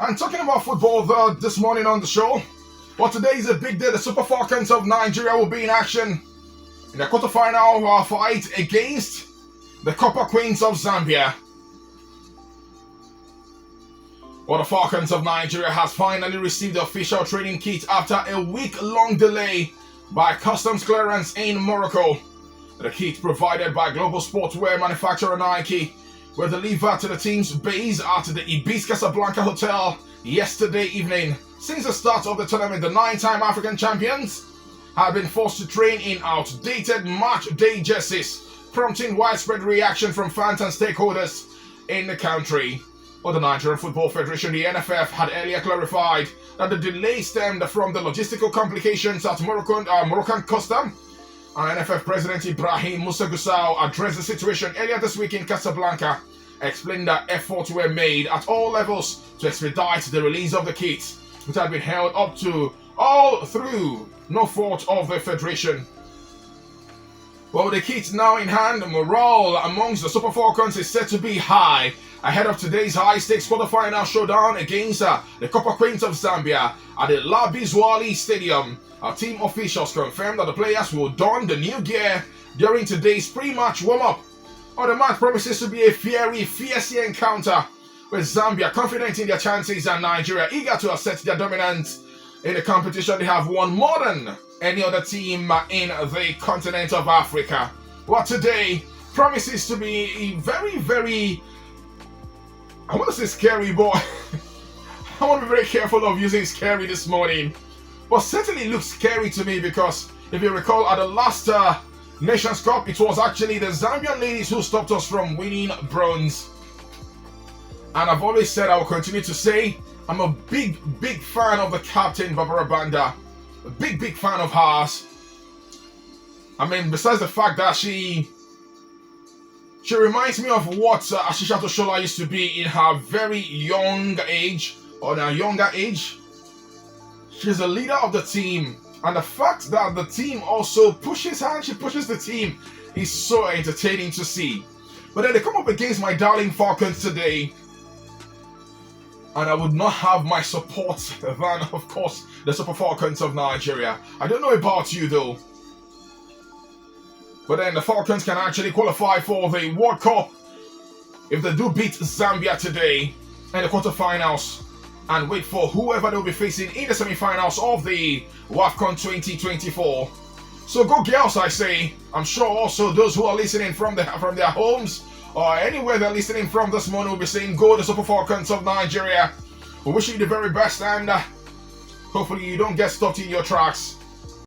And talking about football this morning on the show, well, today is a big day. The Super Falcons of Nigeria will be in action in the quarterfinal fight against the Copper Queens of Zambia. Well, the Falcons of Nigeria has finally received the official training kit after a week-long delay by customs clearance in Morocco. The kit, provided by global sportswear manufacturer Nike, were delivered to the team's base at the Ibis Casablanca Hotel yesterday evening. Since the start of the tournament, the 9-time African champions have been forced to train in outdated match day jerseys, prompting widespread reaction from fans and stakeholders in the country. Well, the Nigerian Football Federation, the NFF, had earlier clarified that the delay stemmed from the logistical complications at Moroccan custom. And NFF President Ibrahim Musa Gusau addressed the situation earlier this week in Casablanca, explaining that efforts were made at all levels to expedite the release of the kit, which had been held up to all through no fault of the Federation. Well, with the kit now in hand, morale amongst the Super Falcons is set to be high ahead of today's high-stakes quarterfinal showdown against the Copper Queens of Zambia at the Labizwali Stadium. Our team officials confirmed that the players will don the new gear during today's pre-match warm-up. The match promises to be a fiery encounter, with Zambia confident in their chances and Nigeria eager to assert their dominance in the competition. They have won more than any other team in the continent of Africa. Well, today promises to be a very, I want to say scary, but I want to be very careful of using scary this morning. But certainly looks scary to me because if you recall, at the last Nations Cup, it was actually the Zambian ladies who stopped us from winning bronze. And I've always said, I will continue to say, I'm a big fan of the captain, Barbara Banda. A big fan of hers. I mean, besides the fact that she reminds me of what Asisha Toshola used to be in her very young age, or in her younger age. She's a leader of the team, and the fact that the team also pushes her and she pushes the team is so entertaining to see. But then they come up against my darling Falcons today, and I would not have my support than, of course, the Super Falcons of Nigeria. I don't know about you though, but then the Falcons can actually qualify for the World Cup if they do beat Zambia today in the quarterfinals, and wait for whoever they'll be facing in the semi-finals of the WAFCON 2024. So go girls, I say. I'm sure also those who are listening from their homes or anywhere they're listening from this morning will be saying go the Super Falcons of Nigeria. We wish you the very best, and hopefully you don't get stopped in your tracks.